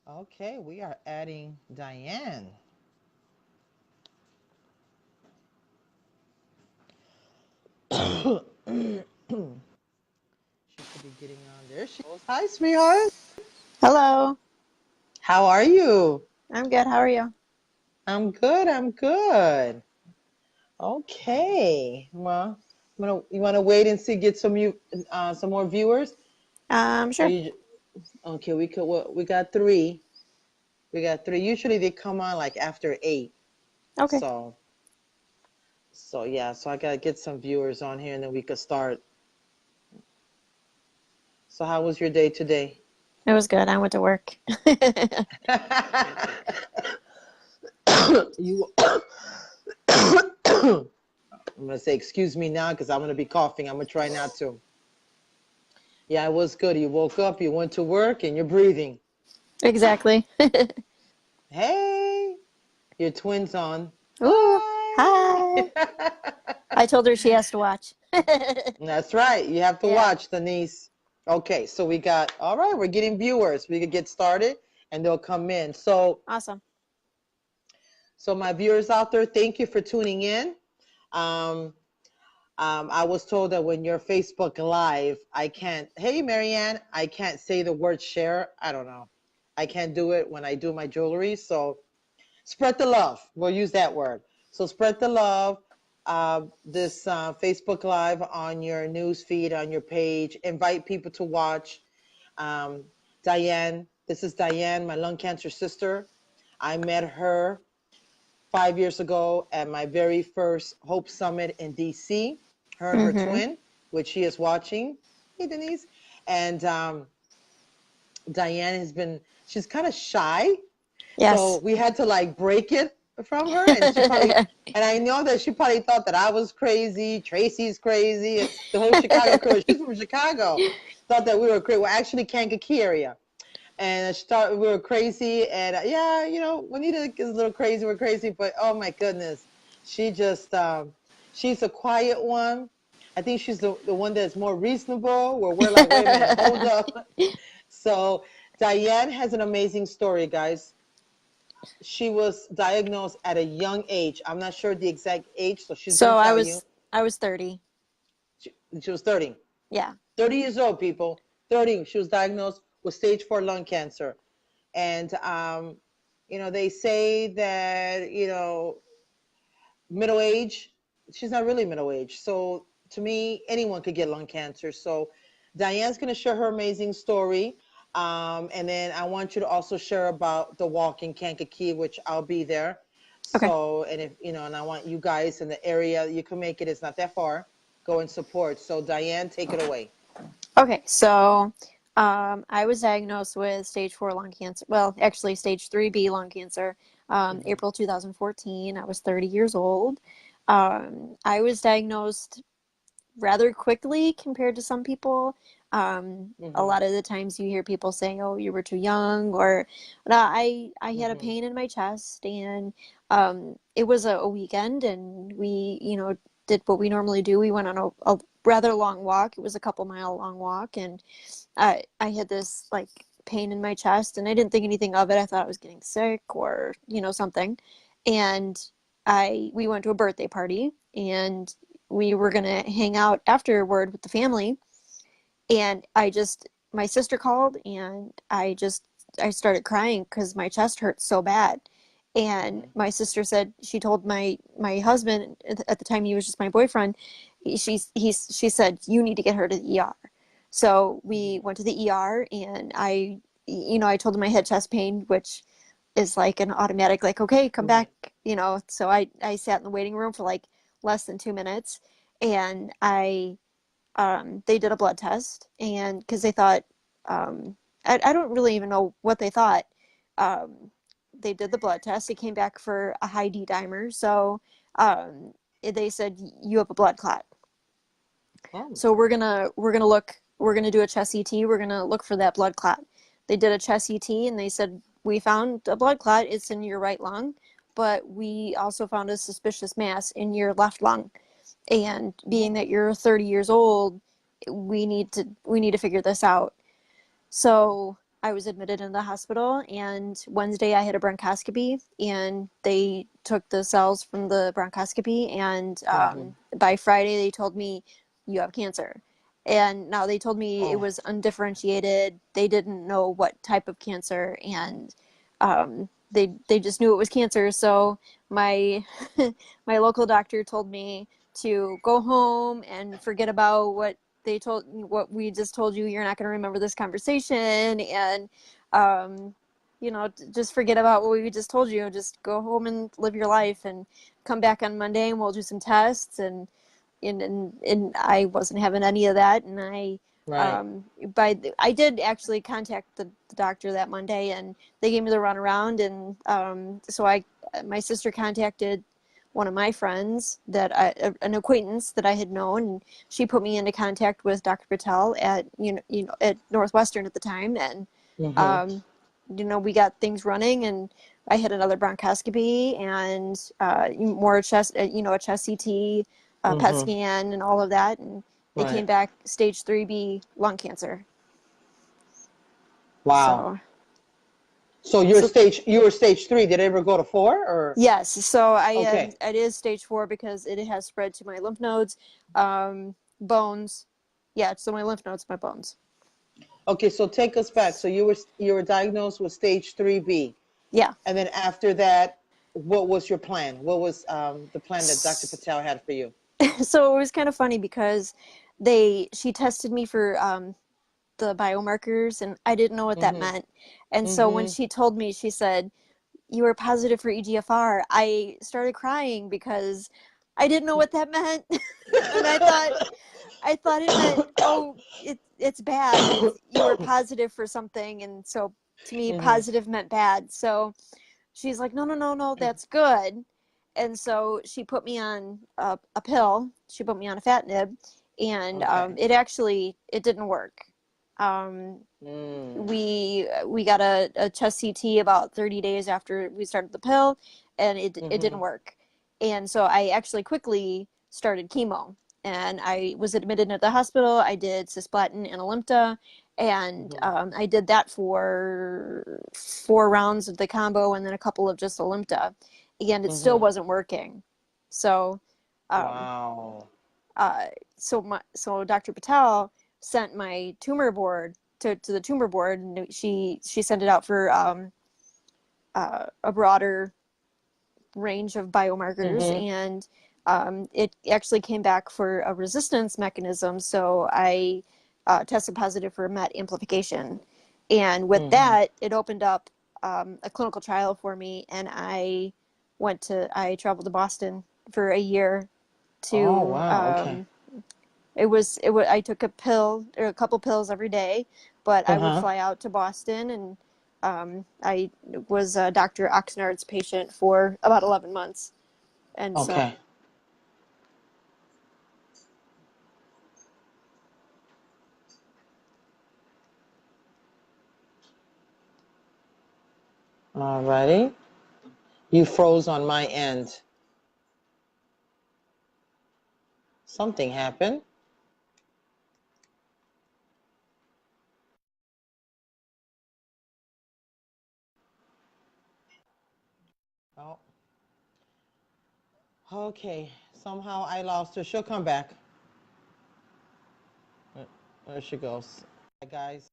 Okay, we are adding Diane. She should be getting on there. She goes, hi, sweetheart. Hello. How are you? I'm good. How are you? I'm good. I'm good. Okay. Well, you want to wait and see, get some more viewers? Or Sure. you, okay, we got three. We got three. Usually they come on like after 8. Okay. So yeah, so I gotta get some viewers on here and then we could start. So how was your day today? It was good. I went to work. You, I'm gonna say excuse me now because I'm gonna be coughing. I'm gonna try not to. Yeah, it was good. You woke up, you went to work, and you're breathing. Exactly. Hey, your twins on. Ooh, Hi. hi. I told her she has to watch. That's right. You have to Yeah. watch, Denise. Okay, so all right, we're getting viewers. We could get started and they'll come in. Awesome. So my viewers out there, thank you for tuning in. Um, I was told that when you're Facebook Live, hey, Marianne, I can't say the word share. I don't know. I can't do it when I do my jewelry. So spread the love. We'll use that word. So spread the love. This Facebook Live on your news feed, on your page. Invite people to watch. Um, Diane, this is Diane, my lung cancer sister. I met her 5 years ago at my very first Hope Summit in DC. Her and her Mm-hmm. twin, which she is watching. Hey, Denise. And Diane she's kind of shy. So Yes. we had to like break it from her. And I know that she probably thought that I was crazy. Tracy's crazy. The whole Chicago crew. She's from Chicago. Thought that we were crazy. We're actually Kankakee area. And she thought we were crazy. And yeah, Juanita is a little crazy. We're crazy. But oh my goodness. She's a quiet one. I think she's the one that's more reasonable, where we're like, wait a minute, hold up. So Diane has an amazing story, guys. She was diagnosed at a young age. I'm not sure the exact age, so she's going So to I tell you. was I was 30. She was 30. Yeah. 30 years old, people. 30. She was diagnosed with stage 4 lung cancer. And, they say that, middle age, she's not really middle age. So to me, anyone could get lung cancer. So Diane's going to share her amazing story. And then I want you to also share about the walk in Kankakee, which I'll be there. Okay. So, and if, and I want you guys in the area, you can make it. It's not that far. Go and support. So Diane, take it away. Okay. So I was diagnosed with stage 4 lung cancer. Well, actually stage 3B lung cancer. April 2014. I was 30 years old. I was diagnosed rather quickly compared to some people. A lot of the times you hear people saying, "Oh, you were too young," or I had a pain in my chest, and it was a weekend, and we did what we normally do. We went on a rather long walk. It was a couple-mile long walk, and I had this like pain in my chest, and I didn't think anything of it. I thought I was getting sick or something, and we went to a birthday party, and we were gonna hang out afterward with the family, and my sister called, and I started crying because my chest hurt so bad. And my sister said, she told my husband at the time, he was just my boyfriend, she said, you need to get her to the ER. So we went to the ER, and I told him I had chest pain, which is like an automatic, like, okay, come back, so I sat in the waiting room for like less than 2 minutes, and they did a blood test, and because they thought, I don't really even know what they thought. They did the blood test. It came back for a high D dimer. So they said, you have a blood clot. Oh. So we're gonna do a chest CT. We're gonna look for that blood clot. They did a chest CT, and they said, we found a blood clot. It's in your right lung. but we also found a suspicious mass in your left lung. And being that you're 30 years old, we need to figure this out. So I was admitted in the hospital, and Wednesday I had a bronchoscopy, and they took the cells from the bronchoscopy, and by Friday they told me you have cancer. And now they told me it was undifferentiated. They didn't know what type of cancer, and they just knew it was cancer. So my my local doctor told me to go home and forget about what we just told you. You're not going to remember this conversation, and just forget about what we just told you. Just go home and live your life, and come back on Monday, and we'll do some tests. And I wasn't having any of that, and I did actually contact the doctor that Monday, and they gave me the runaround, and so my sister contacted one of my friends, an acquaintance that I had known, and she put me into contact with Dr. Patel at at Northwestern at the time, and we got things running, and I had another bronchoscopy and more chest, a chest CT, PET scan, and all of that, and it came back stage 3B lung cancer. Wow. So you were stage 3. Did it ever go to 4 or? Yes. So it is stage 4 because it has spread to my lymph nodes, bones. Yeah. So my lymph nodes, my bones. Okay. So take us back. So you were diagnosed with stage 3B. Yeah. And then after that, what was your plan? What was the plan that Dr. Patel had for you? So it was kind of funny because she tested me for the biomarkers, and I didn't know what that meant. And so when she told me, she said, you were positive for EGFR, I started crying because I didn't know what that meant. And I thought it meant, oh, it's bad. You were positive for something. And so to me, positive meant bad. So she's like, no, that's good. And so she put me on a pill. She put me on a fat nib, and it didn't work. We got a chest CT about 30 days after we started the pill, and it didn't work. And so I actually quickly started chemo, and I was admitted at the hospital. I did cisplatin and Alimta, and I did that for 4 rounds of the combo, and then a couple of just Alimta, and it still wasn't working. So wow. So Dr. Patel sent my tumor board to the tumor board, and she sent it out for a broader range of biomarkers, and it actually came back for a resistance mechanism. So I tested positive for MET amplification, and with that, it opened up a clinical trial for me, and I traveled to Boston for a year to I took a pill or a couple pills every day, but I would fly out to Boston, and I was Dr. Oxnard's patient for about 11 months. And so Alrighty. You froze on my end. Something happened. Oh. Okay. Somehow I lost her. She'll come back. There she goes. Hi, guys.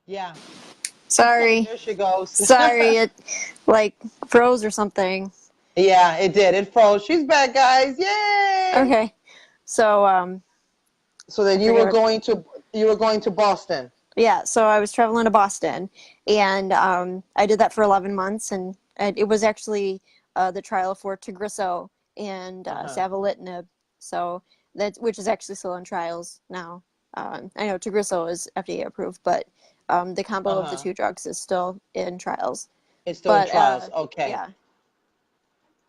Yeah. sorry, There she goes. sorry, it like froze or something. Yeah, it did. It froze. She's back, guys. Yay! Okay, so So then you were going to Boston. Yeah, so I was traveling to Boston, and I did that for 11 months, and it was actually the trial for Tagrisso and savolitinib, so which is actually still in trials now. I know Tagrisso is FDA approved, but the combo of the 2 drugs is still in trials. It's still in trials. Okay. Yeah.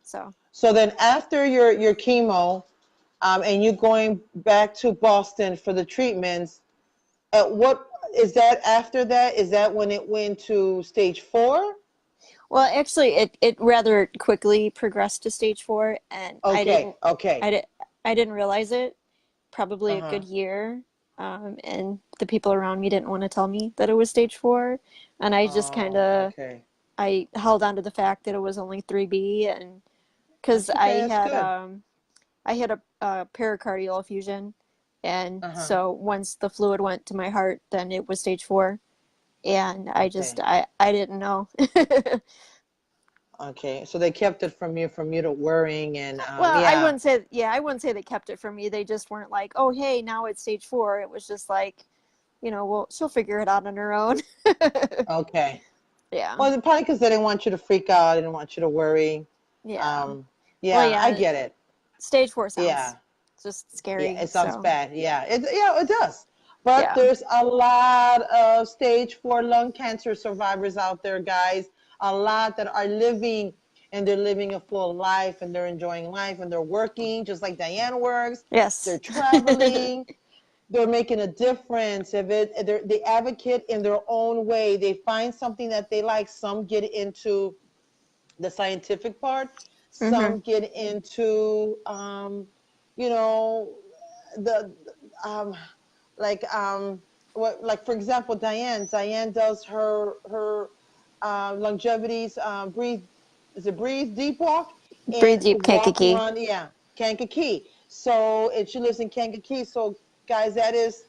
So then after your chemo, and you going back to Boston for the treatments, what is that after that? Is that when it went to stage 4? Well, actually, it rather quickly progressed to stage 4, and Okay, okay. I didn't realize it probably a Uh-huh. good year, and the people around me didn't want to tell me that it was stage 4, and I just kind Oh, of okay. I held on to the fact that it was only 3B, and because That's okay. That's good. I had a pericardial effusion, and Uh-huh. so once the fluid went to my heart, then it was stage 4, and Okay. I didn't know. Okay. So they kept it from you to worrying and Well, yeah. I wouldn't say they kept it from me. They just weren't like, oh, hey, now it's stage 4. It was just like, well, she'll figure it out on her own. Okay. Yeah. Well, probably because they didn't want you to freak out, they didn't want you to worry. Yeah. Um, Well, yeah, I yeah, get it. stage 4 Yeah. sounds just Yeah, scary. it sounds So, bad. Yeah, it does. But yeah. there's a lot of stage 4 lung cancer survivors out there, guys. A lot that are living and they're living a full life and they're enjoying life and they're working just like Diane works. They're Yes. traveling. They're making a difference. They advocate in their own way. They find something that they like. Some get into the scientific part. Hmm. Some get into, you know, the um, like what like for example, Diane does her longevities breathe is it breathe deep walk Breathe and deep, walk Kankakee. run Kankakee. So she lives in Kankakee. So guys, that is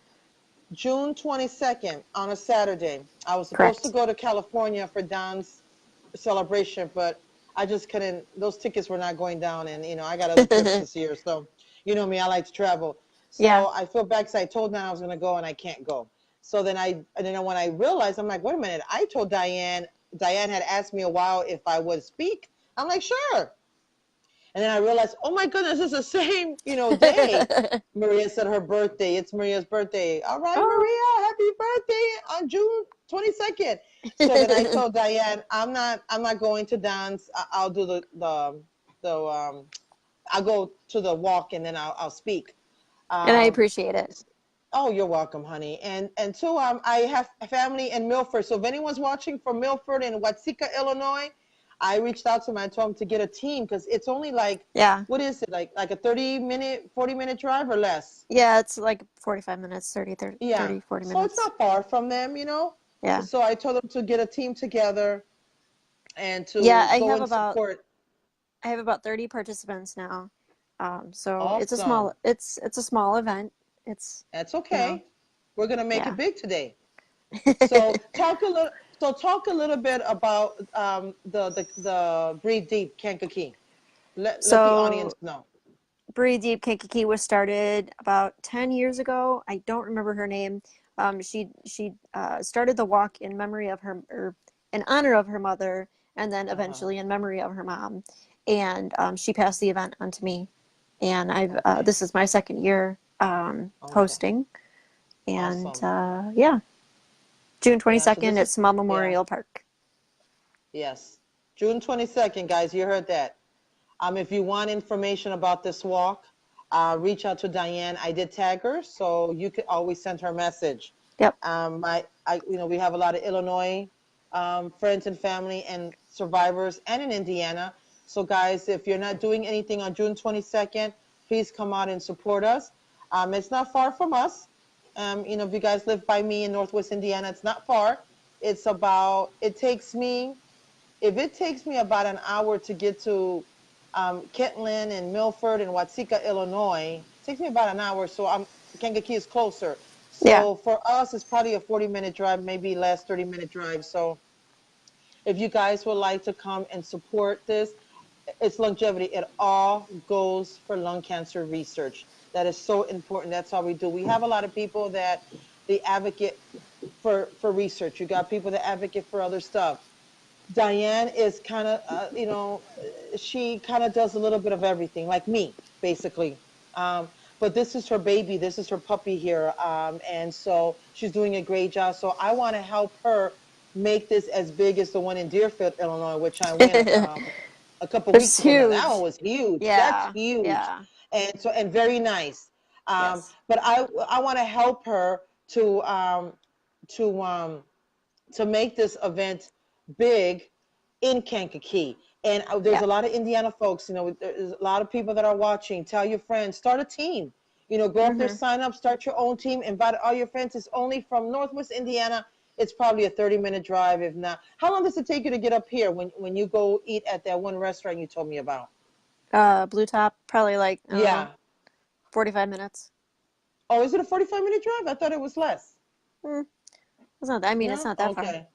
June 22nd on a Saturday. I was supposed to Correct. go to California for Don's celebration, but I just couldn't. Those tickets were not going down, and I got other trips this year. So, you know me, I like to travel. Yeah. So I feel bad because I told Don I was going to go, and I can't go. So then when I realized, I'm like, wait a minute. I told Diane. Diane had asked me a while if I would speak. I'm like, sure. And then I realized, oh my goodness, it's the same, day. Maria said her birthday. It's Maria's birthday. All right, Oh. Maria, happy birthday on June 22nd. So then I told Diane, I'm not going to dance. I'll do I'll go to the walk and then I'll speak. And I Um, appreciate it. oh, you're welcome, honey. And two, I have family in Milford. So if anyone's watching from Milford in Watsika, Illinois, I reached out to them. I told them to get a team because it's only like, Yeah. what is it, like a 30-minute, 40-minute drive or less? Yeah, it's like 45 minutes, 30, Yeah. 30, 40 So it's minutes. not far from them. Yeah. So I told them to get a team together and Yeah, to go and support. I have about 30 participants now. So Awesome. it's a small event. It's, That's you know, okay. We're gonna make it yeah. big today. So talk a little bit about the Breathe Deep Kankakee. Let the audience So know. Breathe Deep Kankakee was started about 10 years ago. I don't remember her name. She started the walk in memory of her, or in honor of her mother, and then Uh-huh. eventually in memory of her mom. And she passed the event on to me. And Okay. this is my second year Okay. hosting. And Awesome. yeah, June Yeah. So 22nd this at is Small yeah. Memorial Park. Yes. June 22nd, guys. You heard that. If you want information about this walk, reach out to Diane. I did tag her, so you could always send her a message. Yep. We have a lot of Illinois friends and family and survivors, and in Indiana. So, guys, if you're not doing anything on June 22nd, please come out and support us. It's not far from us. If you guys live by me in Northwest Indiana, it's not far. If it takes me about an hour to get to Kentland and Milford and Watsika, Illinois, it takes me about an hour. So Kankakee is closer. Yeah. So for us, it's probably a 40-minute drive, maybe less 30-minute drive. So if you guys would like to come and support this, it's longevity. It all goes for lung cancer research. That is so important. That's all we do. We have a lot of people that they advocate for research. You got people that advocate for other stuff. Diane is kind of, she kind of does a little bit of everything, like me, basically. But this is her baby. This is her puppy here. And so she's doing a great job. So I want to help her make this as big as the one in Deerfield, Illinois, which I went a couple It's weeks ago. Now that one huge. was huge. That's Yeah. huge, Yeah. and very nice. Yes. But I want to help her to um, to make this event big in Kankakee. And there's Yeah. a lot of Indiana folks, there's a lot of people that are watching. Tell your friends, start a team. Go up there, Mm-hmm. sign up, start your own team, invite all your friends. It's only from Northwest Indiana. It's probably a 30-minute drive, if not. How long does it take you to get up here when you go eat at that one restaurant you told me about? Blue Top, probably like, I don't know, Yeah. 45 minutes. Oh, is it a 45-minute drive? I thought it was less. Hmm. It's not, I mean, it's No? not that far. Okay.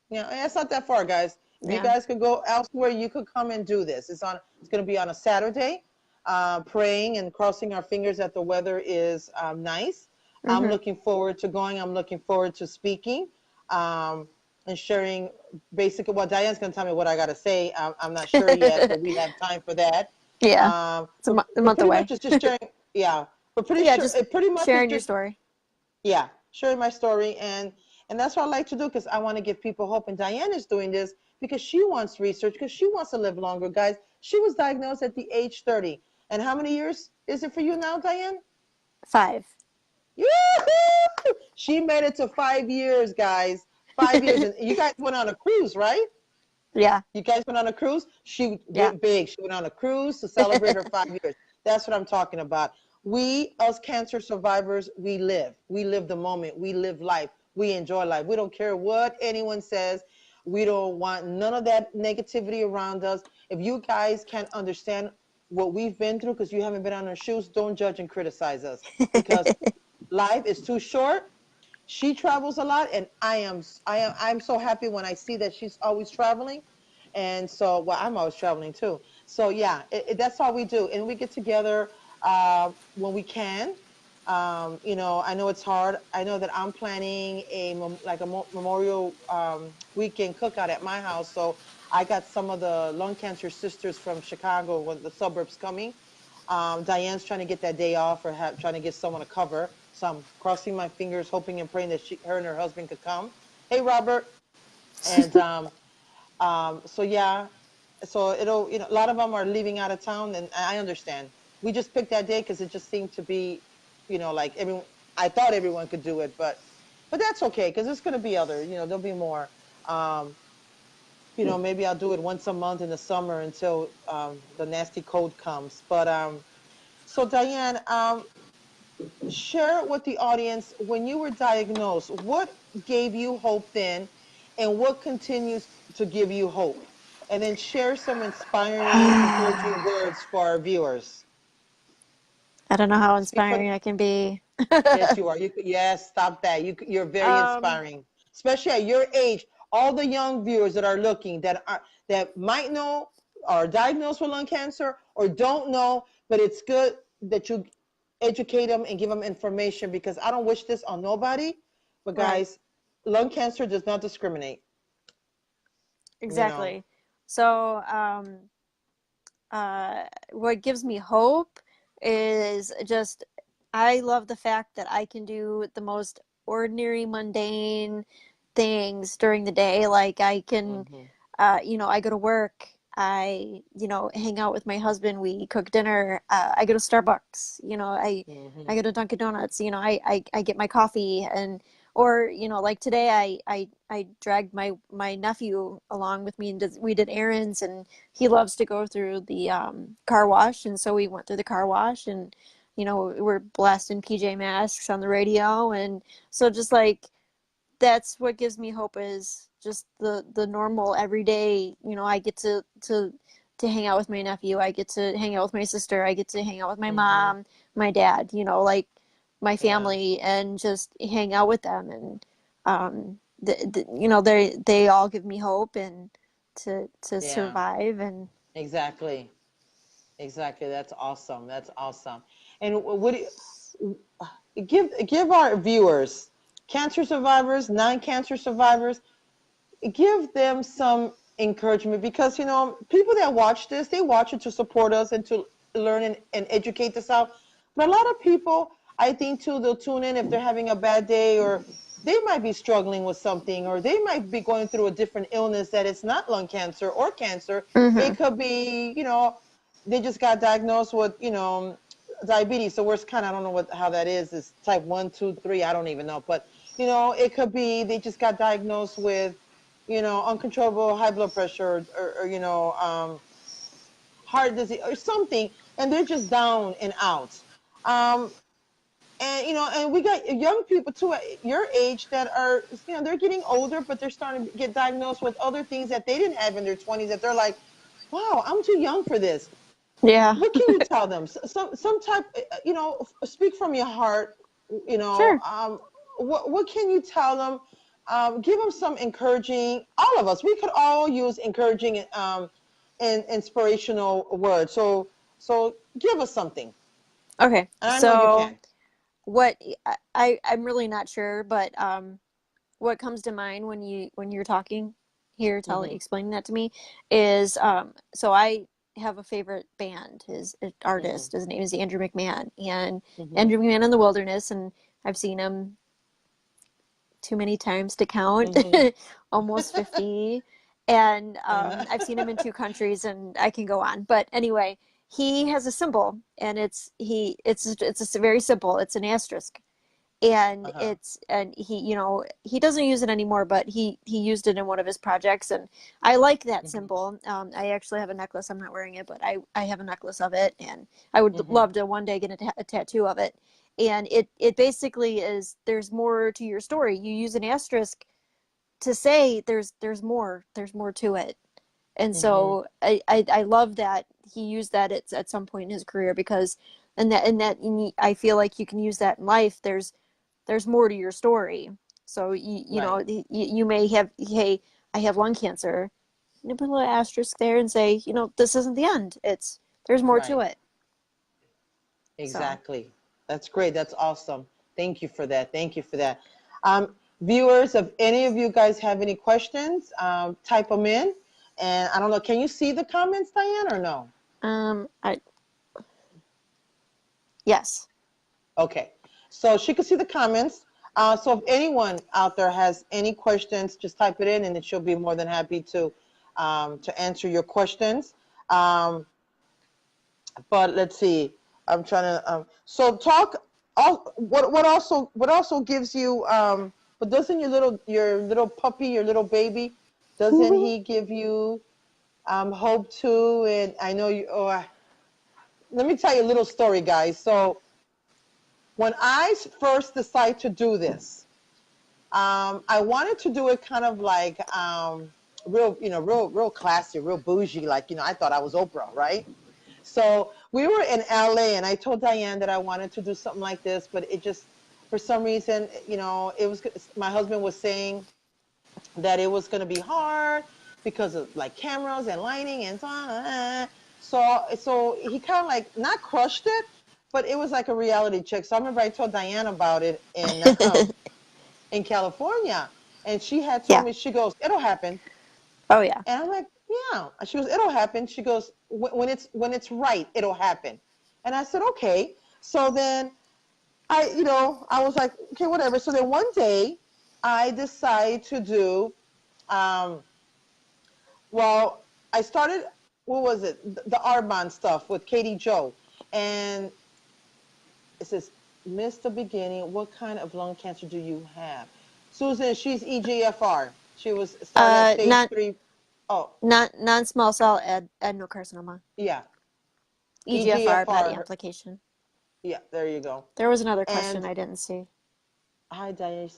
Yeah, it's not that far, guys. If you Yeah. guys could go elsewhere, you could come and do this. It's going to be on a Saturday, praying and crossing our fingers that the weather is nice. I'm Mm-hmm. looking forward to going. I'm looking forward to speaking and sharing basically. Well, Diane's going to tell me what I got to say. I'm not sure yet, but we have time for that. Yeah. Um, It's but, a but month pretty much away. it's just sharing. Yeah, but pretty Yeah, sure just it pretty much is sharing your just story. yeah, sharing my story, and that's what I like to do because I want to give people hope. And Diane is doing this because she wants research, because she wants to live longer, guys. She was diagnosed at the age 30. And how many years is it for you now, Diane? 5. Yoo-hoo! She made it to 5 years, guys. 5 years. And you guys went on a cruise, right? Yeah. You guys went on a cruise? She Yeah. went big. She went on a cruise to celebrate her 5 years. That's what I'm talking about. We, as cancer survivors, we live. We live the moment. We live life. We enjoy life. We don't care what anyone says. We don't want none of that negativity around us. If you guys can't understand what we've been through because you haven't been on our shoes, don't judge and criticize us because life is too short. She travels a lot, and I'm so happy when I see that she's always traveling. And so, well, I'm always traveling too. So yeah, that's all we do, and we get together when we can. I know it's hard. I know that I'm planning like a Memorial weekend cookout at my house. So I got some of the lung cancer sisters from Chicago, when the suburbs coming. Diane's trying to get that day off or trying to get someone to cover. So I'm crossing my fingers, hoping and praying that her and her husband could come. Hey, Robert. And so yeah, so a lot of them are leaving out of town, and I understand. We just picked that day because it just seemed to be, like everyone. I thought everyone could do it, but that's okay because there's going to be other. There'll be more. Um, maybe I'll do it once a month in the summer until the nasty cold comes. But so Diane, share with the audience when you were diagnosed, what gave you hope then, and what continues to give you hope? And then share some inspiring, encouraging words for our viewers. I don't know how Speak for. inspiring I can be. Yes, you are. Yes, stop that. You're very um, inspiring, especially at your age. All the young viewers that are looking that might know are diagnosed with lung cancer or don't know, but it's good that you educate them and give them information because I don't wish this on nobody. But right. guys, lung cancer does not discriminate. You know. Exactly. So, what gives me hope is just I love the fact that I can do the most ordinary, mundane things during the day. Like I can, Hmm. I go to work. Hang out with my husband. We cook dinner. I go to Starbucks. I Hmm. go to Dunkin' Donuts. I get my coffee and or like today I dragged my nephew along with me and we did errands and he loves to go through the car wash and so we went through the car wash and we're blasting PJ Masks on the radio and so just like that's what gives me hope is just the normal everyday I get to hang out with my nephew, I get to hang out with my sister, I get to hang out with my Hmm. mom, my dad, like my Yeah. family and just hang out with them and they all give me hope and to Yeah. survive and Exactly. Exactly. That's awesome. That's awesome. And what do give our viewers, cancer survivors, non-cancer survivors, give them some encouragement because people that watch this, they watch it to support us and to learn and educate us out. But a lot of people, I think too, they'll tune in if they're having a bad day or they might be struggling with something or they might be going through a different illness that it's not lung cancer or cancer. hmm It could be, they just got diagnosed with, diabetes. The worst kind, I don't know how that is type 1, 2, 3. I don't even know. But, it could be they just got diagnosed with, uncontrollable high blood pressure, or heart disease or something, and they're just down and out. Um, and we got young people too at your age that are, they're getting older, but they're starting to get diagnosed with other things that they didn't have in their 20s, that they're like, wow, I'm too young for this. Yeah. What can you tell them? Some type, speak from your heart. you know Sure. um what can you tell them? Give them some encouraging. All of us, we could all use encouraging and inspirational words. So give us something, Okay. and I know you So can. what I'm really not sure, but what comes to mind when you're talking here, Hmm. explaining that to me is so I have a favorite band. His Hmm. artist, his name is Andrew McMahon, and Hmm. Andrew McMahon in the Wilderness, and I've seen him too many times to count, Hmm. almost 50. And I've seen him in Uh-huh. two countries, and I can go on. But anyway, he has a symbol, and it's very simple. It's an asterisk, and he doesn't use it anymore, but he used it in one of his projects, and I like that Hmm. symbol. I actually have a necklace. I'm not wearing it, but I have a necklace of it, and I would Hmm. love to one day get a tattoo of it. And it basically is, there's more to your story. You use an asterisk to say there's more to it. And Hmm. so I love that he used that at some point in his career, because and that I feel like you can use that in life. There's more to your story. So Right. you may have, hey, I have lung cancer. You put a little asterisk there and say, this isn't the end. There's more to Right. it. So Exactly. That's great. That's awesome. Thank you for that. Thank you for that. Viewers, if any of you guys have any questions, type them in. And I don't know, can you see the comments, Diane, or no? I yes. Okay. So she could see the comments. So if anyone out there has any questions, just type it in, and then she'll be more than happy to answer your questions. Um, but let's see. I'm trying to. So talk. What also gives you? But doesn't your little puppy, your little baby, doesn't he give you hope too? And I know you. Let me tell you a little story, guys. So when I first decided to do this, I wanted to do it kind of like real, real classy, real bougie. Like, I thought I was Oprah, right? So we were in LA, and I told Diane that I wanted to do something like this, but it just, for some reason, it was, my husband was saying that it was going to be hard because of like cameras and lighting and so on. So he kind of like not crushed it, but it was like a reality check. So I remember I told Diane about it in California, and she had told Yeah. me, she goes, it'll happen. Oh yeah. And I'm like, yeah. She goes, it'll happen. She goes, when it's right, it'll happen. And I said, okay. So then I was like, okay, whatever. So then one day I decided to do, um, well, I started, what was it? The Arbonne stuff with Katie Joe. And it says, missed the beginning. What kind of lung cancer do you have? Susan, she's EGFR. She was started at stage Not 3. Oh, non-small cell adenocarcinoma, yeah. EGFR by EGFR. amplification. Yeah, there you go. There was another question And I didn't see. hi, Diane.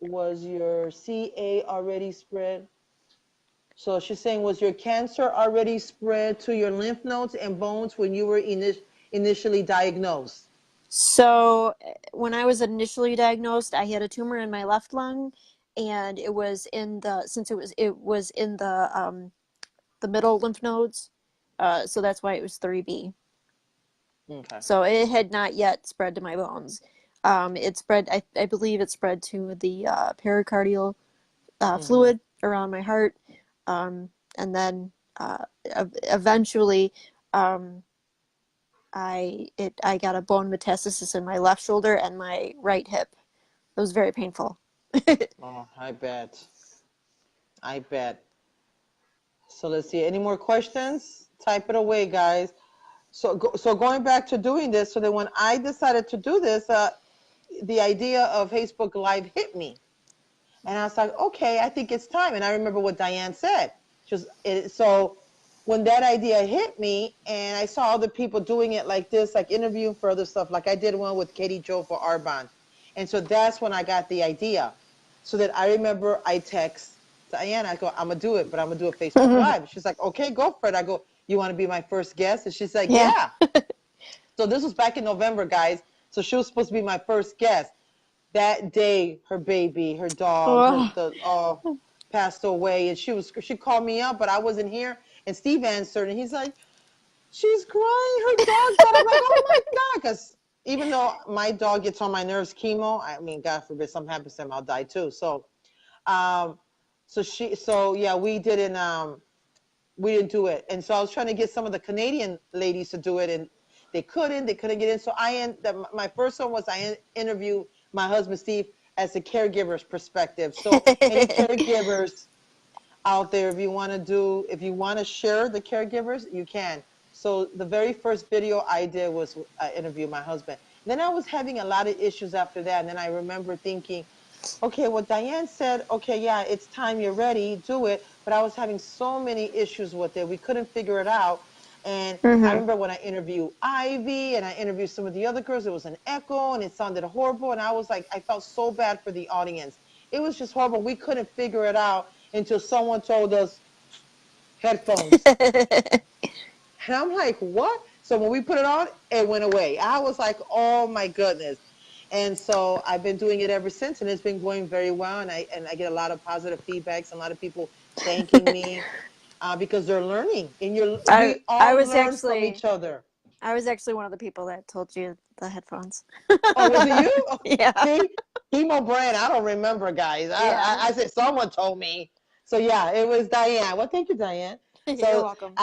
Was your CA already spread? So she's saying, was your cancer already spread to your lymph nodes and bones when you were initially diagnosed? So when I was initially diagnosed, I had a tumor in my left lung, and it was in the since it was in the middle lymph nodes, so that's why it was 3B. Okay. So it had not yet spread to my bones. It spread. I believe it spread to the pericardial Hmm. fluid around my heart, and then eventually. Um, I got a bone metastasis in my left shoulder and my right hip. It was very painful. Oh, I bet. I bet. So let's see. Any more questions? Type it away, guys. So going back to doing this, so that when I decided to do this, the idea of Facebook Live hit me. And I was like, okay, I think it's time. And I remember what Diane said. So when that idea hit me and I saw other people doing it like this, like interviewing for other stuff, like I did one with Katie Joe for Arbonne. And so that's when I got the idea. So that I remember I text Diane, I go, I'm going to do it, but I'm going to do a Facebook Live. She's like, okay, go for it. I go, you want to be my first guest? And she's like, Yeah. yeah. So this was back in November, guys. So she was supposed to be my first guest. That day, her baby, her dog, Oh. passed away, and she called me up, but I wasn't here. And Steve answered, and he's like, "She's crying. Her dog died." I'm like, "Oh my god!" Because even though my dog gets on my nerves, chemo. I mean, God forbid something happens to him, I'll die too. Um, so yeah, we didn't do it. And so I was trying to get some of the Canadian ladies to do it, and they couldn't get in. So my first one was I interviewed my husband, Steve, as a caregiver's perspective. So any caregivers out there, if you want to share the caregivers, you can. So the very first video I did was I interviewed my husband. Then I was having a lot of issues after that. And then I remember thinking, okay, well, Diane said, okay, yeah, it's time, you're ready, do it. But I was having so many issues with it. We couldn't figure it out. And I remember when I interviewed Ivy and I interviewed some of the other girls, it was an echo and it sounded horrible. And I was like, I felt so bad for the audience. It was just horrible. We couldn't figure it out until someone told us headphones. And I'm like, what? So when we put it on, it went away. I was like, oh my goodness. And so I've been doing it ever since, and it's been going very well. And I get a lot of positive feedbacks, a lot of people thanking me because they're learning. And we I all was learn from actually each other. I was actually one of the people that told you the headphones. Oh, was it you? Yeah. See, chemo brand. I don't remember, guys. Yeah. I said someone told me. So yeah, it was Diane. Well, thank you, Diane. You're So welcome.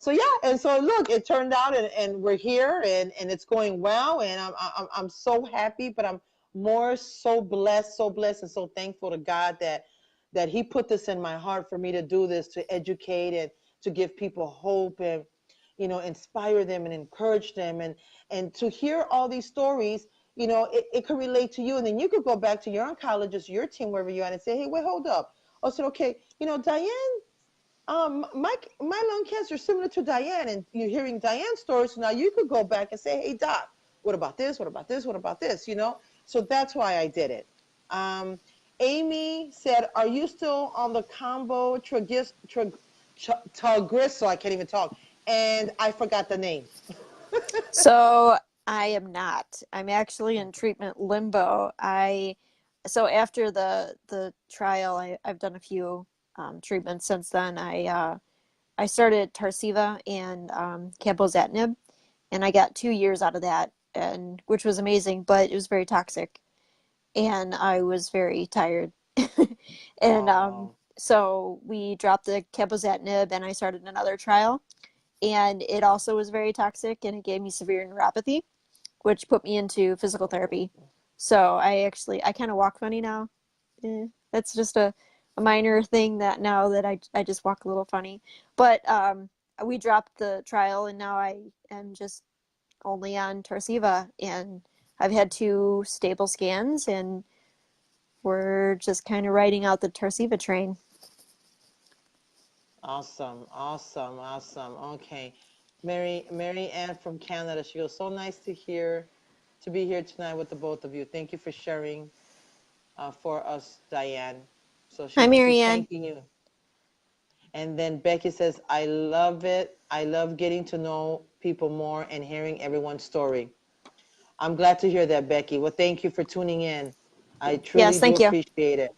so yeah, and so look, it turned out, and we're here, and it's going well, and I'm so happy, but I'm more so blessed, and so thankful to God that He put this in my heart for me to do this, to educate and to give people hope and inspire them and encourage them and to hear all these stories. It could relate to you, and then you could go back to your oncologist, your team, wherever you're at, and say, hey, wait, hold up. I said, okay, Diane, my lung cancer is similar to Diane, and you're hearing Diane's story. So now you could go back and say, hey, doc, what about this? What about this? What about this? So that's why I did it. Amy said, are you still on the combo Tagrisso? I can't even talk. And I forgot the name. So I am not. I'm actually in treatment limbo. So after the trial, I've done a few treatments since then. I started Tarceva and Cabozantinib, and I got 2 years out of that, and which was amazing, but it was very toxic, and I was very tired. And Oh, so we dropped the Cabozantinib, and I started another trial, and it also was very toxic, and it gave me severe neuropathy, which put me into physical therapy. So I kind of walk funny now. That's just a minor thing that now that I just walk a little funny. But we dropped the trial, and now I am just only on Tarceva, and I've had 2 stable scans, and we're just kind of riding out the Tarceva train. awesome, awesome, awesome. Okay. Mary Ann from Canada. She goes, so nice to be here tonight with the both of you. Thank you for sharing for us, Diane. So Hi, she's Marianne. thanking you. And then Becky says, I love it. I love getting to know people more and hearing everyone's story. I'm glad to hear that, Becky. Well, thank you for tuning in. I truly Yes, do thank you. appreciate it.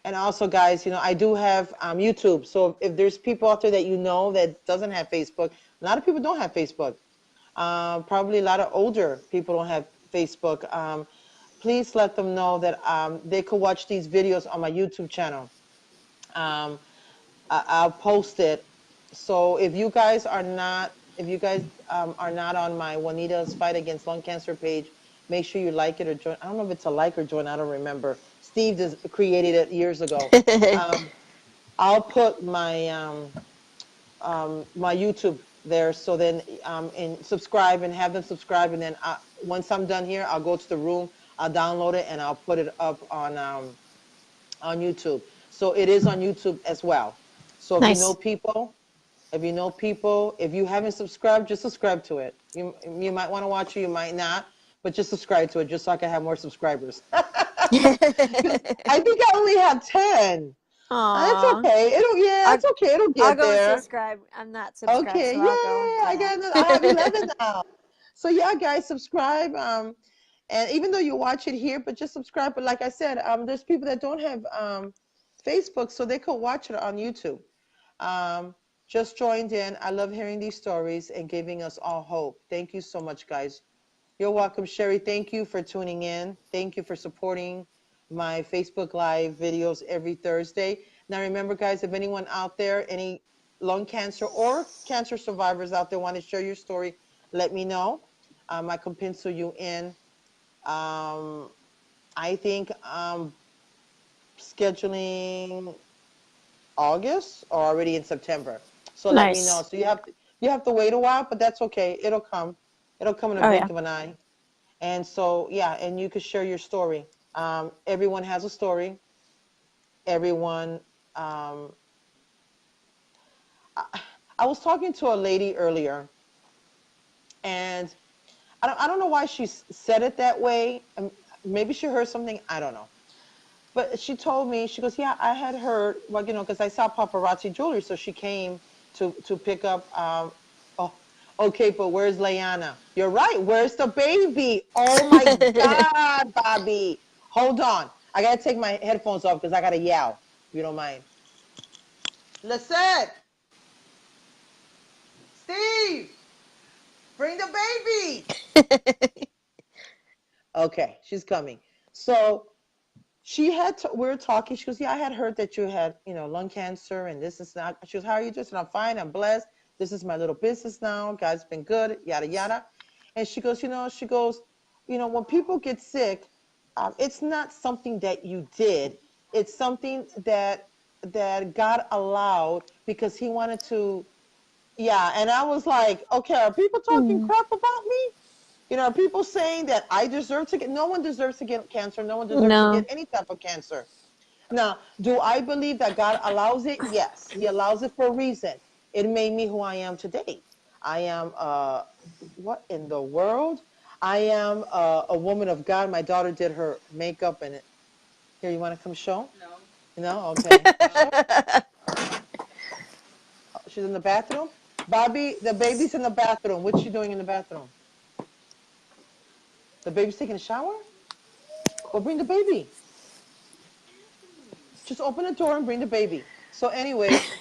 And also, guys, I do have YouTube. So if there's people out there that that doesn't have Facebook, a lot of people don't have Facebook. Probably a lot of older people don't have Facebook. Please let them know that they could watch these videos on my YouTube channel. Um, I'll post it. So if you guys are not on my Juanita's Fight Against Lung Cancer page, make sure you like it or join. I don't know if it's a like or join. I don't remember. Steve just created it years ago. Um, I'll put my YouTube there. So then and subscribe and have them subscribe. And then once I'm done here, I'll go to the room. I'll download it and I'll put it up on on YouTube. So it is on YouTube as well. So Nice. if you haven't subscribed, just subscribe to it. You might want to watch it, you might not, but just subscribe to it just so I can have more subscribers. Because I think I only have 10. It's Aw. okay. I'll, It's okay. It'll I'll get go and there. subscribe. I'm not subscribed, Okay, so yay! I'll go. Yeah. I have 11 now. So yeah, guys, subscribe. And even though you watch it here, but just subscribe. But like I said, there's people that don't have Facebook, so they could watch it on YouTube. Um, just joined in. I love hearing these stories and giving us all hope. Thank you so much, guys. You're welcome, Sherry. Thank you for tuning in. Thank you for supporting my Facebook Live videos every Thursday. Now, remember, guys, if anyone out there, any lung cancer or cancer survivors out there want to share your story, let me know. I can pencil you in. Um, I think scheduling August or already in September. So let me know. Nice. So you have to wait a while, but that's okay. It'll come. It'll come in a Oh yeah. blink of an eye. And so, yeah, and you could share your story. Everyone has a story. Everyone, I, I was talking to a lady earlier, and I don't know why she said it that way. Maybe she heard something. I don't know. But she told me, she goes, yeah, I had heard, well, because I saw paparazzi jewelry. So she came to pick up, oh, okay, but where's Leanna? You're right. Where's the baby? Oh my God, Bobby. Hold on. I got to take my headphones off because I got to yell, if you don't mind. Lisette, Steve, bring the baby. Okay, she's coming. So we were talking. She goes, yeah, I had heard that you had, lung cancer and this is not. She goes, how are you doing? And I'm fine. I'm blessed. This is my little business now. God's been good, yada, yada. And she goes, when people get sick, it's not something that you did. It's something that God allowed because he wanted to, yeah. And I was like, okay, are people talking Hmm. crap about me? Are people saying that I deserve to get, no one deserves to get cancer. No one deserves to get No. any type of cancer. Now, do I believe that God allows it? Yes, he allows it for a reason. It made me who I am today. I am, what in the world? I am a woman of God. My daughter did her makeup and here, you want to come show? No? Okay. Show. Oh, she's in the bathroom. Bobby, the baby's in the bathroom. What's she doing in the bathroom? The baby's taking a shower? Well, bring the baby. Just open the door and bring the baby. So anyways,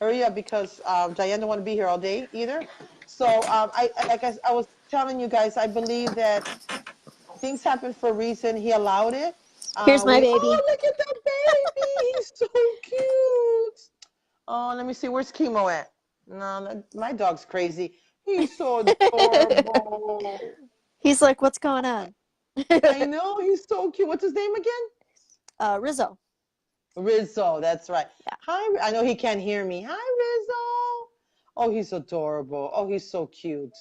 hurry up because Diane don't want to be here all day either. So I was telling you guys, I believe that things happen for a reason. He allowed it. Here's my baby. Oh, look at the baby. He's so cute. Oh, let me see. Where's Chemo at? No, my dog's crazy. He's so adorable. He's like, what's going on? I know. He's so cute. What's his name again? Rizzo. Rizzo. That's right. Yeah. Hi. I know he can't hear me. Hi, Rizzo. Oh, he's adorable. Oh, he's so cute.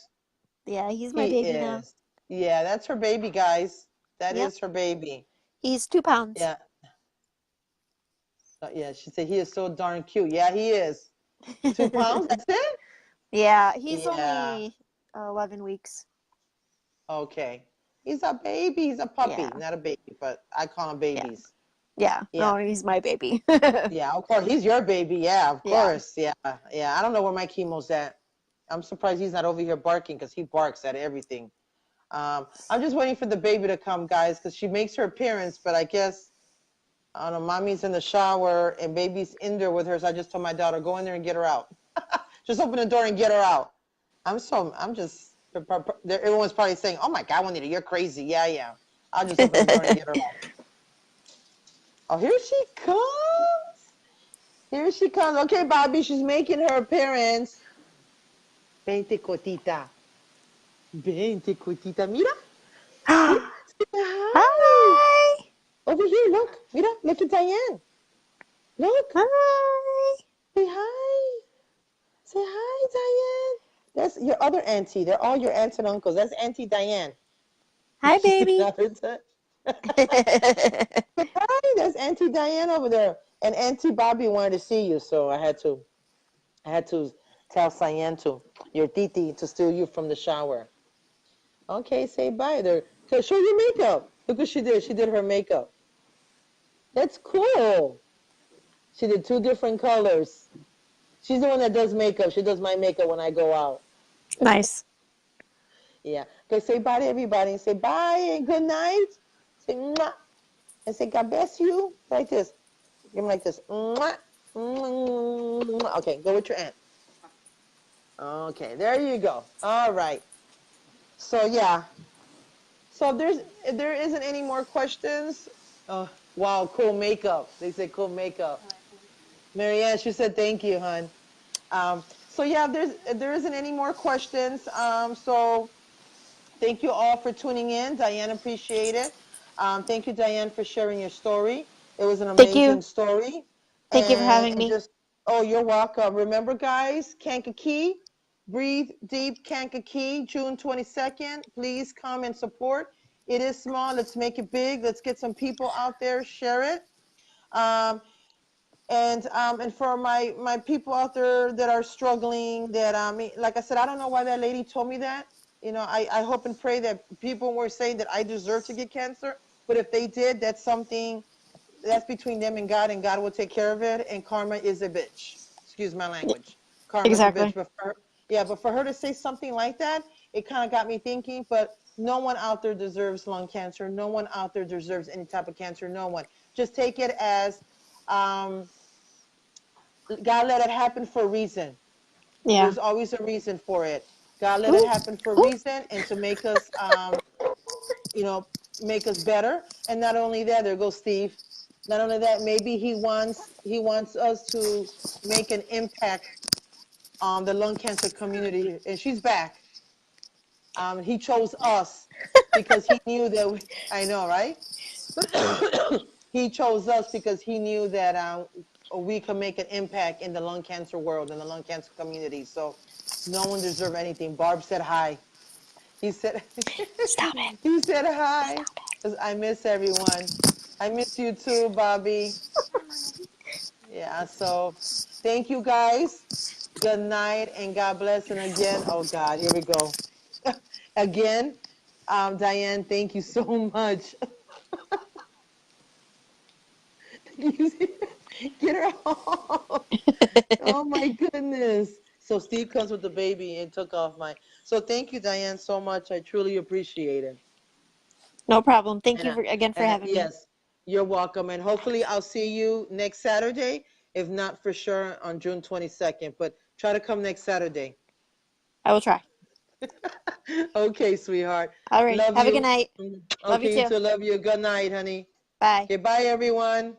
Yeah, he's my He baby now. is. Yeah, that's her baby, guys. That Yep. is her baby. He's 2 pounds. Yeah. Yeah, she said he is so darn cute. Yeah, he is. 2 pounds? That's it? Yeah, he's Yeah. only 11 weeks. Okay. He's a baby. He's a puppy. Yeah. Not a baby, but I call them Yeah. babies. Yeah. Yeah. No, he's my baby. Yeah, of course. He's your baby. Yeah, of Yeah. course. Yeah. Yeah. I don't know where my chemo's at. I'm surprised he's not over here barking because he barks at everything. I'm just waiting for the baby to come, guys, because she makes her appearance, but I guess I don't know, mommy's in the shower and baby's in there with her. So I just told my daughter, go in there and get her out. Just open the door and get her out. I'm just, everyone's probably saying, oh my God, Juanita, you're crazy. Yeah, yeah. I'll just open the door and get her out. Oh, here she comes. Here she comes. Okay, Bobby, she's making her appearance. Vente, cotita. Vente, cotita. Mira, mira. Say hi. Hi. Over here, look. Mira, look at Diane. Look. Hi. Say hi. Say hi, Diane. That's your other auntie. They're all your aunts and uncles. That's Auntie Diane. Hi, She's baby. another touch. Hi, there's Auntie Diane over there. And Auntie Bobby wanted to see you, so I had to tell Cyan to your titi to steal you from the shower. Okay, say bye there. So show your makeup. Look what she did. She did her makeup. That's cool. She did two different colors. She's the one that does makeup. She does my makeup when I go out. Nice. Yeah. Okay, say bye to everybody. Say bye and good night. Say mwah. And say God bless you. Like this. Give me like this. Mwah. Mwah. Okay, go with your aunt. Okay, there you go. All right. So yeah. So if there isn't any more questions. Oh, wow, cool makeup. They said cool makeup. Marianne, she said thank you, hon. So yeah, there isn't any more questions. So thank you all for tuning in. Diane, appreciate it. Thank you, Diane, for sharing your story. It was an Thank you. amazing story. Thank you for having And me. just, oh, you're welcome. Remember, guys, Kankakee, breathe deep, Kankakee, June 22nd. Please come and support. It is small. Let's make it big. Let's get some people out there, share it. Um, and for my people out there that are struggling, that like I said, I don't know why that lady told me that. You know, I hope and pray that people were saying that I deserve to get cancer, but if they did, that's something that's between them and God will take care of it. And karma is a bitch. Excuse my language. Karma's a bitch. Exactly. But yeah, but for her to say something like that, it kind of got me thinking. But no one out there deserves lung cancer. No one out there deserves any type of cancer. No one. Just take it as um, God let it happen for a reason. Yeah. There's always a reason for it. God let it Ooh. happen for a Ooh. reason and to make us, you know, make us better. And not only that, there goes Steve. Not only that, maybe he wants us to make an impact on the lung cancer community. And she's back. He chose us because he knew that I know, right? He chose us because he knew that we could make an impact in the lung cancer world, in the lung cancer community. So no one deserves anything. Barb said hi. He said Stop it. he said hi. Stop 'Cause I miss everyone. I miss you too, Bobby. Yeah, so thank you guys. Good night and God bless. And again, oh God, here we go. Again, Diane, thank you so much. Get her off. it. Oh my goodness. So Steve comes with the baby and took off my. So thank you, Diane, so much. I truly appreciate it. No problem. Thank And you again for having me. yes, you're welcome. And hopefully I'll see you next Saturday, if not for sure on June 22nd. But try to come next Saturday. I will try. Okay, sweetheart. Alrighty. Love Have a good you. night. Love you Okay, you too. too. Love you. Good night, honey. Bye. Okay, bye, everyone.